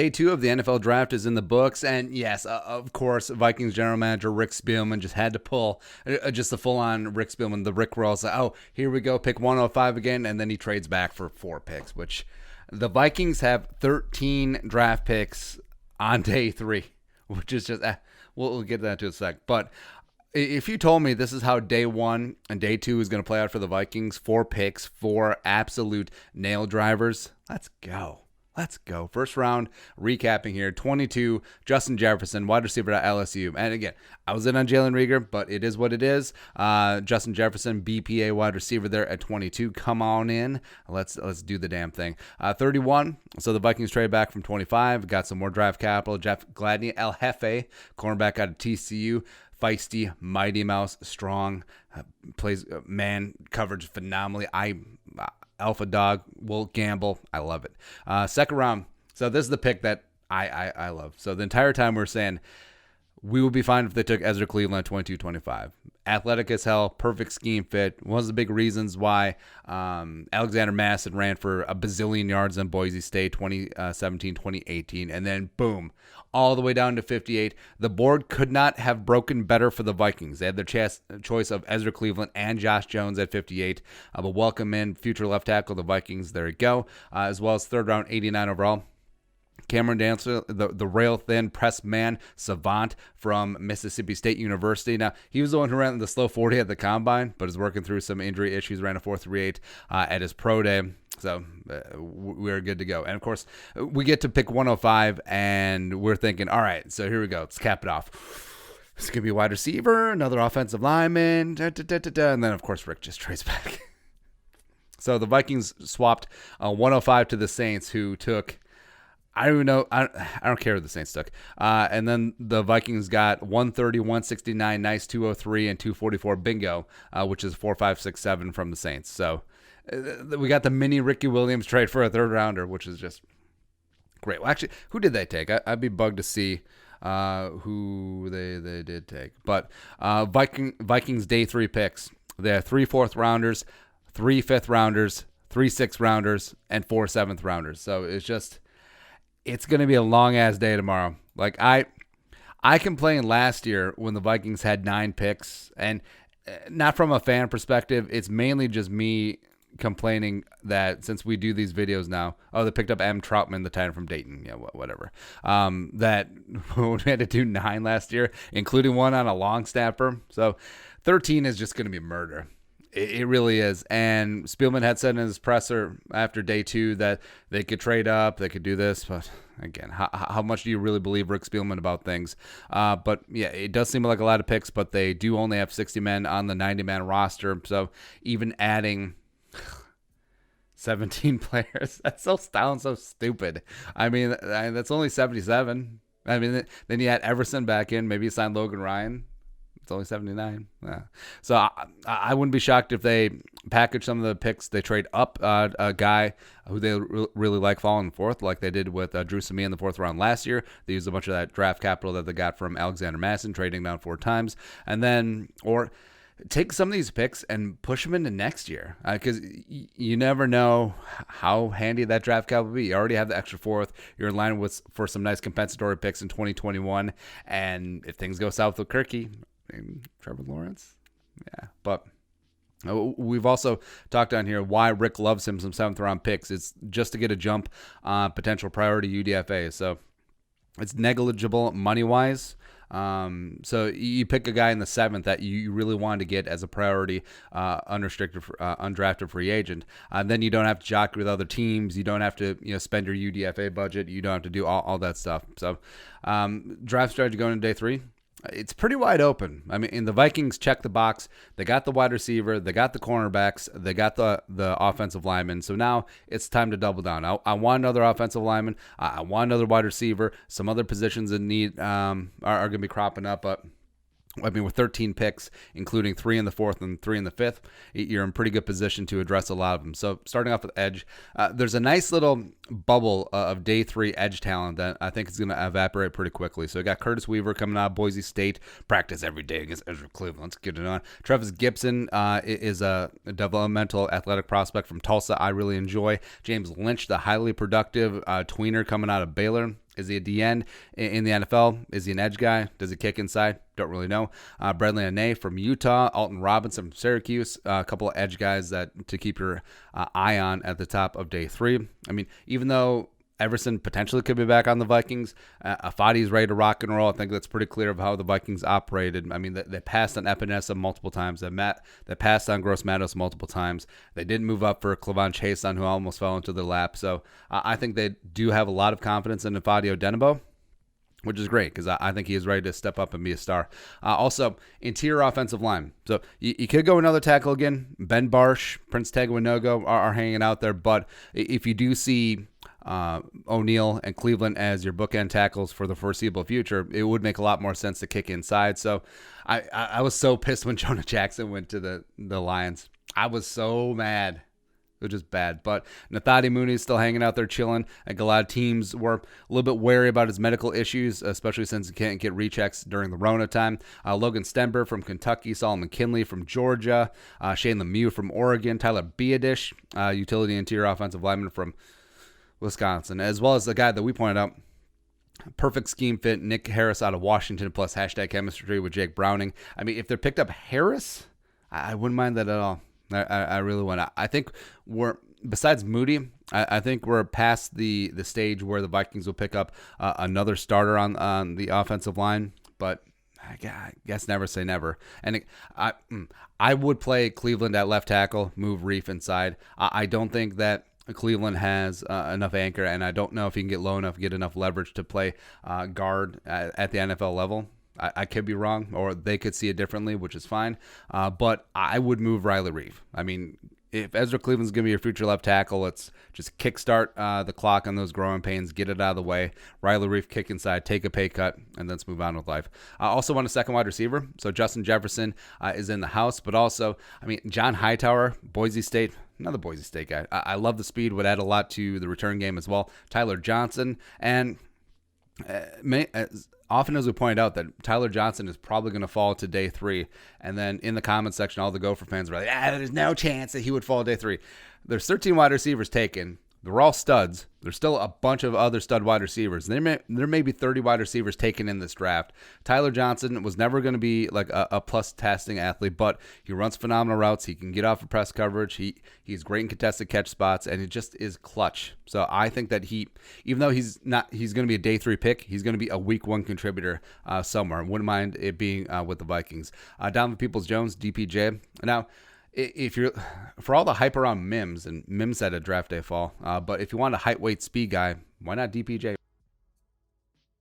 Day 2 of the NFL draft is in the books, and yes, of course, Vikings general manager Rick Spielman just had to pull just the full-on Rick Spielman, the Rick roll. So, oh, here we go, pick 105 again, and then he trades back for 4 picks, which the Vikings have 13 draft picks on day 3, which is just, we'll get that to a sec. But if you told me this is how day 1 and day 2 is going to play out for the Vikings, 4 picks, 4 absolute nail drivers, let's go. Let's go. First round, recapping here, 22, Justin Jefferson, wide receiver at LSU. And again, I was in on Jalen Reagor, but it is what it is. Justin Jefferson, BPA wide receiver there at 22. Come on in. Let's do the damn thing. 31, so the Vikings trade back from 25. Got some more draft capital. Jeff Gladney, El Jefe, cornerback out of TCU. Feisty, Mighty Mouse, strong, plays man coverage phenomenally. Alpha dog will gamble. I love it. Second round. So this is the pick that I love. So the entire time we're saying we would be fine if they took Ezra Cleveland at 22-25. Athletic as hell, perfect scheme fit. One of the big reasons why Alexander Madison ran for a bazillion yards in Boise State 2017, 2018, and then boom, all the way down to 58. The board could not have broken better for the Vikings. They had their choice of Ezra Cleveland and Josh Jones at 58. But welcome in future left tackle the Vikings. There you go. As well as third round, 89 overall. Cameron Dancer, the rail-thin press man savant from Mississippi State University. Now, he was the one who ran the slow 40 at the combine, but is working through some injury issues. Ran a 4.38 at his pro day. So we're good to go. And, of course, we get to pick 105, and we're thinking, all right, so here we go. Let's cap it off. This is going to be a wide receiver, another offensive lineman, and then, of course, Rick just trades back. So the Vikings swapped 105 to the Saints, who took – I don't even know. I don't care who the Saints took. And then the Vikings got 130, 169, nice 203, and 244 bingo, which is 4, 5, 6, 7 from the Saints. So we got the mini Ricky Williams trade for a third rounder, which is just great. Well, actually, who did they take? I'd be bugged to see who they did take. But Vikings day 3 picks. They have 3 4th rounders, 3 5th rounders, 3 6th rounders, and 4 7th rounders. So it's going to be a long-ass day tomorrow. Like, I complained last year when the Vikings had 9 picks, and not from a fan perspective. It's mainly just me complaining that since we do these videos now, they picked up M. Troutman, the tight end from Dayton, whatever, that we had to do 9 last year, including one on a long snapper. So 13 is just going to be murder. It really is. And Spielman had said in his presser after day 2 that they could trade up, they could do this. But again, how much do you really believe Rick Spielman about things? But yeah, it does seem like a lot of picks, but they do only have 60 men on the 90-man roster. So even adding 17 players, that sounds so stupid. I mean, that's only 77. I mean, then you had Everson back in. Maybe you signed Logan Ryan. It's only 79. Yeah. So I wouldn't be shocked if they package some of the picks. They trade up a guy who they really like falling 4th, like they did with Drew Samia in the 4th round last year. They used a bunch of that draft capital that they got from Alexander Madison, trading down 4 times. And then, or take some of these picks and push them into next year, because you never know how handy that draft capital will be. You already have the extra 4th. You're in line for some nice compensatory picks in 2021. And if things go south with Kirky, Trevor Lawrence, yeah. But we've also talked on here why Rick loves him some 7th round picks. It's just to get a jump on potential priority UDFA. So it's negligible money wise. So you pick a guy in the 7th that you really wanted to get as a priority, unrestricted, undrafted free agent. Then you don't have to jockey with other teams. You don't have to, spend your UDFA budget. You don't have to do all that stuff. So, draft strategy going into day 3. It's pretty wide open. I mean, the Vikings check the box. They got the wide receiver. They got the cornerbacks. They got the offensive lineman. So now it's time to double down. I want another offensive lineman. I want another wide receiver. Some other positions in need are going to be cropping up. But I mean, with 13 picks, including 3 in the 4th and 3 in the 5th, you're in pretty good position to address a lot of them. So starting off with edge, there's a nice little bubble of day 3 edge talent that I think is going to evaporate pretty quickly. So we got Curtis Weaver coming out of Boise State, practice every day against Ezra Cleveland. Let's get it on. Travis Gibson is a developmental athletic prospect from Tulsa I really enjoy. James Lynch, the highly productive tweener coming out of Baylor, Is he a D end in the NFL? Is he an edge guy? Does he kick inside? Don't really know. Bradley Anae from Utah, Alton Robinson from Syracuse, a couple of edge guys that to keep your eye on at the top of day 3. I mean, even though Everson potentially could be back on the Vikings, Afadi's ready to rock and roll. I think that's pretty clear of how the Vikings operated. I mean, they passed on Epinesa multiple times. They passed on Gross Matos multiple times. They didn't move up for Clavon Chason, who almost fell into their lap. So I think they do have a lot of confidence in Ifeadi Odenigbo, which is great because I think he is ready to step up and be a star. Also, interior offensive line. So you could go another tackle again. Ben Barsh, Prince Tega Wanogho are hanging out there. But if you do see O'Neal and Cleveland as your bookend tackles for the foreseeable future, it would make a lot more sense to kick inside. So I was so pissed when Jonah Jackson went to the Lions. I was so mad. It was just bad. But Nathani Mooney's still hanging out there chilling. I think a lot of teams were a little bit wary about his medical issues, especially since he can't get rechecks during the Rona time. Logan Stenberg from Kentucky, Solomon Kinley from Georgia, Shane Lemieux from Oregon, Tyler Biadish, utility interior offensive lineman from Wisconsin, as well as the guy that we pointed out, perfect scheme fit, Nick Harris out of Washington, plus #chemistry with Jake Browning. I mean, if they picked up Harris, I wouldn't mind that at all. I really want to. I think besides Moody, I think we're past the stage where the Vikings will pick up another starter on the offensive line, but I guess never say never. And I would play Cleveland at left tackle, move Reef inside. I don't think that Cleveland has enough anchor, and I don't know if he can get low enough, get enough leverage to play guard at the NFL level. I could be wrong, or they could see it differently, which is fine. But I would move Riley Reef. I mean, if Ezra Cleveland's going to be your future left tackle, let's just kickstart the clock on those growing pains, get it out of the way. Riley Reef, kick inside, take a pay cut, and let's move on with life. I also want a second wide receiver. So Justin Jefferson is in the house, but also, I mean, John Hightower, Boise State, another Boise State guy. I love the speed, would add a lot to the return game as well. Tyler Johnson, and often as we point out that Tyler Johnson is probably going to fall to day 3. And then in the comments section, all the Gopher fans were like, there's no chance that he would fall day 3. There's 13 wide receivers taken. They're all studs. There's still a bunch of other stud wide receivers. There may be 30 wide receivers taken in this draft. Tyler Johnson was never going to be like a plus testing athlete, but he runs phenomenal routes. He can get off of press coverage. He's great in contested catch spots, and it just is clutch. So I think that even though he's going to be a day 3 pick, he's going to be a week 1 contributor somewhere. Wouldn't mind it being with the Vikings. Donovan Peoples-Jones, DPJ. Now, if you're for all the hype around Mims, and Mims had a draft day fall, but if you want a height, weight, speed guy, why not DPJ?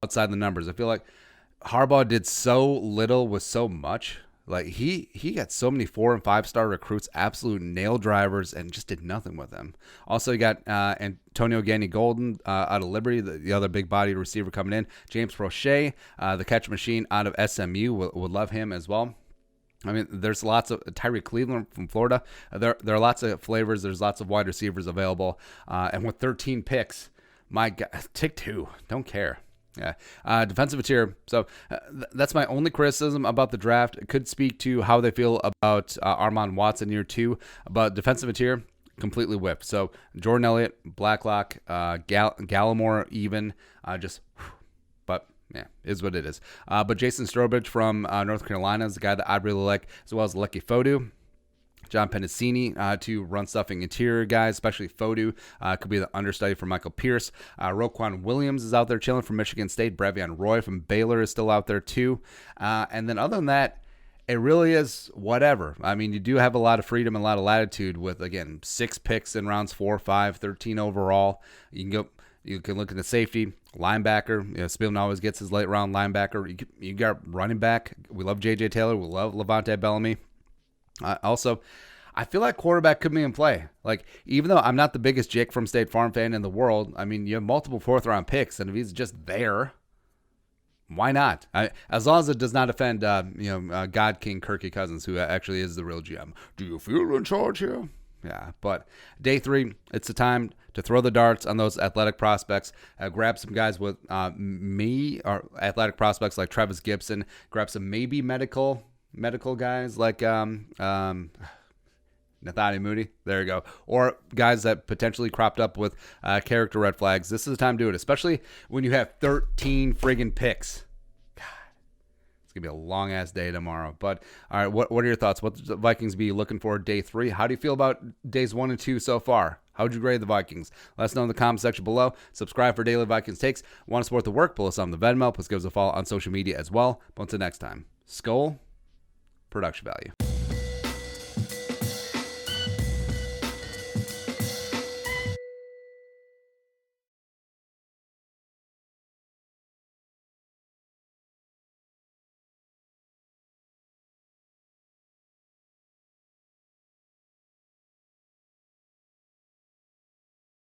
Outside the numbers, I feel like Harbaugh did so little with so much. Like he got so many 4- and 5-star recruits, absolute nail drivers, and just did nothing with them. Also, you got Antonio Gandy-Golden out of Liberty, the other big-bodied receiver coming in. James Prochet, the catch machine out of SMU, would love him as well. I mean, there's lots of Tyree Cleveland from Florida. There are lots of flavors. There's lots of wide receivers available. And with 13 picks, my God, take 2. Don't care. Yeah. Defensive interior. So that's my only criticism about the draft. It could speak to how they feel about Armon Watson year 2. But defensive interior, completely whipped. So Jordan Elliott, Blacklock, Gallimore even, yeah, is what it is. But Jason Strobridge from North Carolina is the guy that I'd really like, as well as Lucky Fodu. John Pennicini, 2 run-stuffing interior guys, especially Fodu. Could be the understudy for Michael Pierce. Roquan Williams is out there chilling from Michigan State. Brevion Roy from Baylor is still out there, too. And then other than that, it really is whatever. I mean, you do have a lot of freedom and a lot of latitude with, again, 6 picks in rounds 4, 5, 13 overall. You can look at the safety, linebacker. Spielman always gets his late round linebacker. You got running back. We love J.J. Taylor. We love Levante Bellamy. Also, I feel like quarterback could be in play. Like, even though I'm not the biggest Jake from State Farm fan in the world, I mean, you have multiple 4th-round picks, and if he's just there, why not? As long as it does not offend, God King Kirky Cousins, who actually is the real GM. Do you feel in charge here? Yeah, but day 3, it's the time to throw the darts on those athletic prospects. Grab some guys with or athletic prospects like Travis Gibson. Grab some maybe medical guys like Nathaniel Mooney, there you go. Or guys that potentially cropped up with character red flags. This is the time to do it, especially when you have 13 friggin' picks. God, it's going to be a long-ass day tomorrow. But, all right, what are your thoughts? What the Vikings be looking for day 3? How do you feel about days 1 and 2 so far? How would you grade the Vikings? Let us know in the comment section below. Subscribe for daily Vikings takes. Want to support the work? Pull us on the Venmo. Plus give us a follow on social media as well. But until next time, Skol, production value.